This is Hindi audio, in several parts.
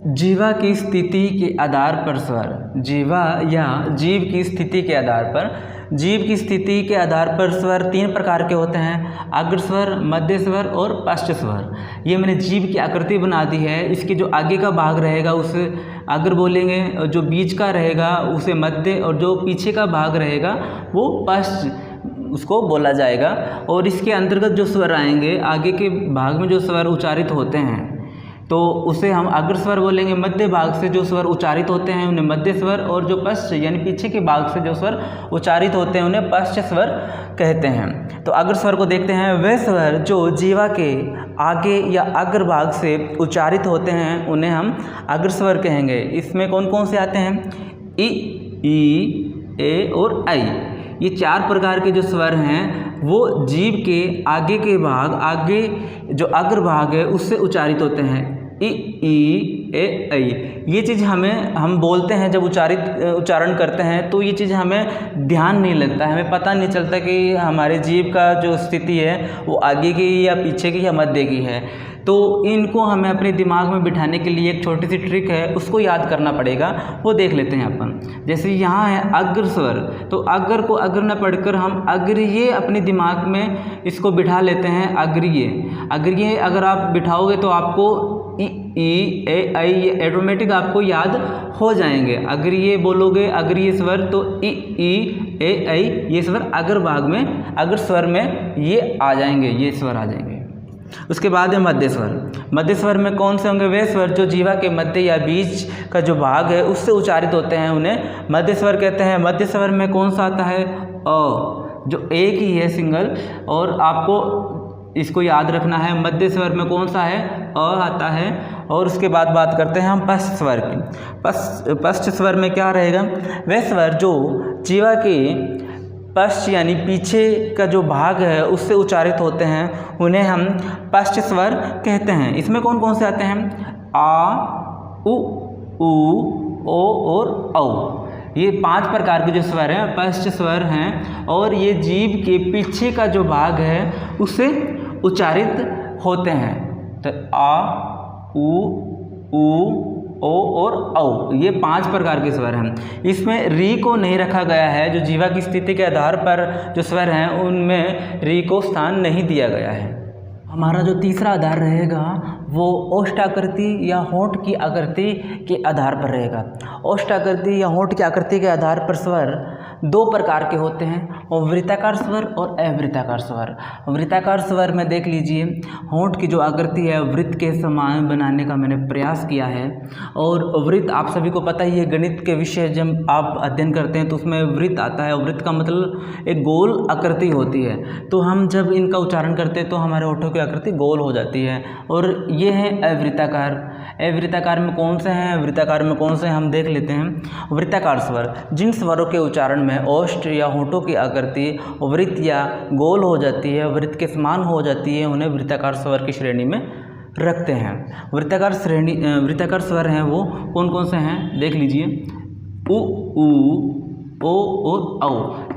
जीवा की स्थिति के आधार पर स्वर, जीवा या जीव की स्थिति के आधार पर, जीव की स्थिति के आधार पर स्वर तीन प्रकार के होते हैं, अग्र स्वर, मध्य स्वर और पश्च स्वर। ये मैंने जीव की आकृति बना दी है। इसके जो आगे का भाग रहेगा उसे अग्र बोलेंगे, और जो बीच का रहेगा उसे मध्य, और जो पीछे का भाग रहेगा वो पश्च उसको बोला जाएगा। और इसके अंतर्गत जो स्वर आएंगे, आगे के भाग में जो स्वर उच्चारित होते हैं तो उसे हम अग्र स्वर बोलेंगे। मध्य भाग से जो स्वर उच्चारित होते हैं उन्हें मध्य स्वर, और जो पश्च यानी पीछे के भाग से जो स्वर उच्चारित होते हैं उन्हें पश्च स्वर कहते हैं। तो अग्र स्वर को देखते हैं। वे स्वर जो जीवा के आगे या अग्र भाग से उच्चारित होते हैं उन्हें हम अग्र स्वर कहेंगे। इसमें कौन कौन से आते हैं? इ, ई, ए और आई। ये चार प्रकार के जो स्वर हैं वो जीव के आगे के भाग, आगे जो अग्र भाग है उससे उच्चारित होते हैं। इ, ई, ए, ऐ। ये चीज़ हम बोलते हैं जब उच्चारण करते हैं तो ये चीज़ हमें ध्यान नहीं लगता है, हमें पता नहीं चलता कि हमारे जीव का जो स्थिति है वो आगे की या पीछे की या मध्य की है। तो इनको हमें अपने दिमाग में बिठाने के लिए एक छोटी सी ट्रिक है, उसको याद करना पड़ेगा, वो देख लेते हैं अपन। जैसे यहाँ है अग्र स्वर, तो अग्र को अग्र न पढ़कर हम अग्रिय अपने दिमाग में इसको बिठा लेते हैं। अग्रिय, अग्रिय अगर आप बिठाओगे तो आपको इ, ई, ए, ऐ ये ऑटोमेटिक आपको याद हो जाएंगे। अग्रिय बोलोगे अग्रिय स्वर तो इ, ई, ए, ऐ ये स्वर अग्र भाग में, अग्र स्वर में ये आ जाएंगे, ये स्वर आ जाएंगे। उसके बाद है मध्य स्वर। मध्य स्वर में कौन से होंगे? वे स्वर जो जीवा के मध्य या बीच का जो भाग है उससे उच्चारित होते हैं उन्हें मध्य स्वर कहते हैं। मध्य स्वर में कौन सा आता है? अ, जो एक ही है सिंगल, और आपको इसको याद रखना है। मध्य स्वर में कौन सा है? अ आता है। और उसके बाद बात करते हैं हम पश्च स्वर की। पश्च स्वर में क्या रहेगा? वे स्वर जो जीवा के पश्च यानी पीछे का जो भाग है उससे उच्चारित होते हैं उन्हें हम पश्च स्वर कहते हैं। इसमें कौन कौन से आते हैं? आ, उ, ओ और औ। ये पांच प्रकार के जो स्वर हैं पश्च स्वर हैं, और ये जीव के पीछे का जो भाग है उससे उच्चारित होते हैं। तो आ, उ, ओ और औ, ये पांच प्रकार के स्वर हैं। इसमें री को नहीं रखा गया है। जो जीवा की स्थिति के आधार पर जो स्वर हैं उनमें री को स्थान नहीं दिया गया है। हमारा जो तीसरा आधार रहेगा वो ओष्ठाकृति या होंठ की आकृति के आधार पर रहेगा। ओष्ठाकृति या होंठ की आकृति के आधार पर स्वर दो प्रकार के होते हैं, और वृत्ताकार स्वर और अवृत्ताकार स्वर। वृत्ताकार स्वर में देख लीजिए, होंठ की जो आकृति है वृत्त के समान बनाने का मैंने प्रयास किया है। और वृत्त आप सभी को पता ही है, गणित के विषय जब आप अध्ययन करते हैं तो उसमें वृत्त आता है। वृत्त का मतलब एक गोल आकृति होती है, तो हम जब इनका उच्चारण करते हैं तो हमारे होठों की आकृति गोल हो जाती है। और ये है अवृत्ताकार। अवृत्ताकार में कौन से हैं? वृत्ताकार में कौन से हम देख लेते हैं। वृत्ताकार स्वर जिन स्वरों के उच्चारण में ओष्ठ या होठों की आकृति वृत्त या गोल हो जाती है, वृत्त के समान हो जाती है, उन्हें वृत्ताकार स्वर की श्रेणी में रखते हैं। वृत्ताकार स्वर हैं वो कौन कौन से हैं देख लीजिए। उ, ओ और औ,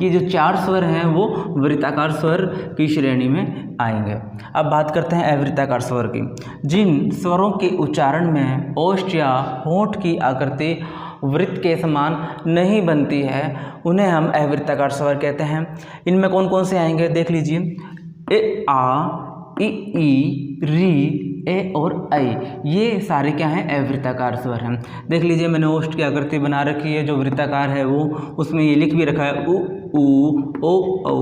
ये जो चार स्वर हैं वो वृत्ताकार स्वर की श्रेणी में आएंगे। अब बात करते हैं अवृत्ताकार स्वर की। जिन स्वरों के उच्चारण में ओष्ठ या होंठ की आकृति वृत्त के समान नहीं बनती है उन्हें हम अवृत्ताकार स्वर कहते हैं। इनमें कौन कौन से आएंगे देख लीजिए। ए, आ, ई, री, ए और ऐ, ये सारे क्या हैं? अवृत्ताकार स्वर हैं। देख लीजिए मैंने ओष्ठ की आकृति बना रखी है जो वृत्ताकार है, वो उसमें ये लिख भी रखा है उ, ओ, औ,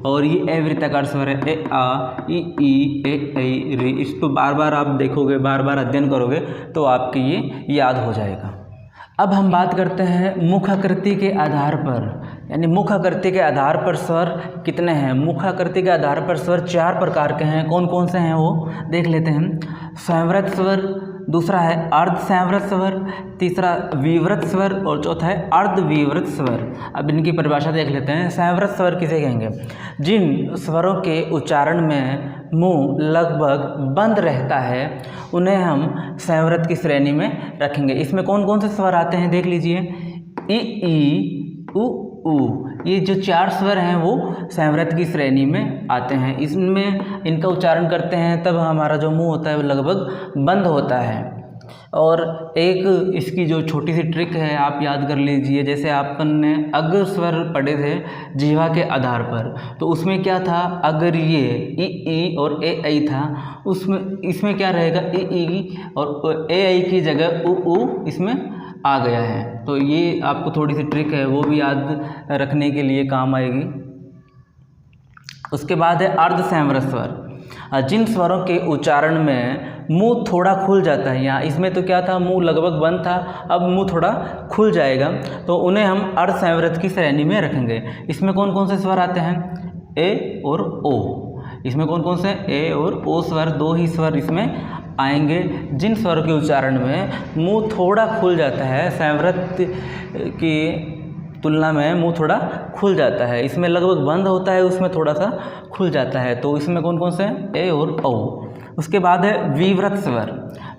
और ये अवृत्ताकार स्वर है। ए, आ, ई, ए, ऐ, री। इसको बार बार आप देखोगे, बार बार अध्ययन करोगे तो आपकी ये याद हो जाएगा। अब हम बात करते हैं मुख आकृति के आधार पर, यानी मुख आकृति के आधार पर स्वर कितने हैं। मुख आकृति के आधार पर स्वर चार प्रकार के हैं। कौन कौन से हैं वो देख लेते हैं। संवृत स्वर, दूसरा है अर्ध संवृत स्वर, तीसरा विवृत स्वर और चौथा है अर्धविवृत स्वर। अब इनकी परिभाषा देख लेते हैं। संवृत स्वर किसे कहेंगे? जिन स्वरों के उच्चारण में मुंह लगभग बंद रहता है उन्हें हम संवृत की श्रेणी में रखेंगे। इसमें कौन कौन से स्वर आते हैं देख लीजिए। ई, उ, ये जो चार स्वर हैं वो संवृत की श्रेणी में आते हैं। इसमें इनका उच्चारण करते हैं तब हमारा जो मुंह होता है वो लगभग बंद होता है। और एक इसकी जो छोटी सी ट्रिक है आप याद कर लीजिए, जैसे अपन ने अगर स्वर पढ़े थे जीवा के आधार पर, तो उसमें क्या था, अगर ये ई और ए आई था, उसमें इसमें क्या रहेगा, ई और ए आई की जगह उ इसमें आ गया है। तो ये आपको थोड़ी सी ट्रिक है वो भी याद रखने के लिए काम आएगी। उसके बाद है अर्ध संवृत स्वर, जिन स्वरों के उच्चारण में मुंह थोड़ा खुल जाता है। यहाँ इसमें तो क्या था, मुंह लगभग बंद था, अब मुंह थोड़ा खुल जाएगा, तो उन्हें हम अर्ध संवृत की श्रेणी में रखेंगे। इसमें कौन कौन से स्वर आते हैं, ए और ओ। इसमें कौन कौन से ए और ओ स्वर, दो ही स्वर इसमें आएंगे जिन स्वरों के उच्चारण में मुंह थोड़ा खुल जाता है, संवृत की तुलना में मुंह थोड़ा खुल जाता है। इसमें लगभग बंद होता है, उसमें थोड़ा सा खुल जाता है। तो इसमें कौन कौन से हैं, ए और औ। उसके बाद है विवृत स्वर,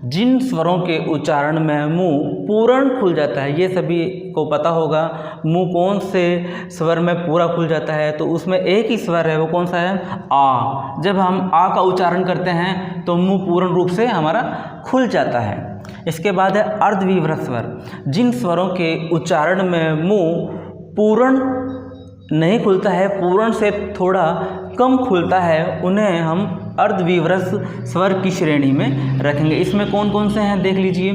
जिन स्वरों के उच्चारण में मुंह पूर्ण खुल जाता है। ये सभी को पता होगा मुंह कौन से स्वर में पूरा खुल जाता है, तो उसमें एक ही स्वर है, वो कौन सा है, आ। जब हम आ का उच्चारण करते हैं तो मुंह पूर्ण रूप से हमारा खुल जाता है। इसके बाद है अर्धविवृत स्वर, जिन स्वरों के उच्चारण में मुंह पूर्ण नहीं खुलता है, पूर्ण से थोड़ा कम खुलता है, उन्हें हम अर्धविवृत स्वर की श्रेणी में रखेंगे। इसमें कौन कौन से हैं देख लीजिए,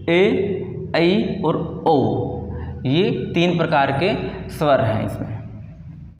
ए, ऐ और ओ। ये तीन प्रकार के स्वर हैं इसमें।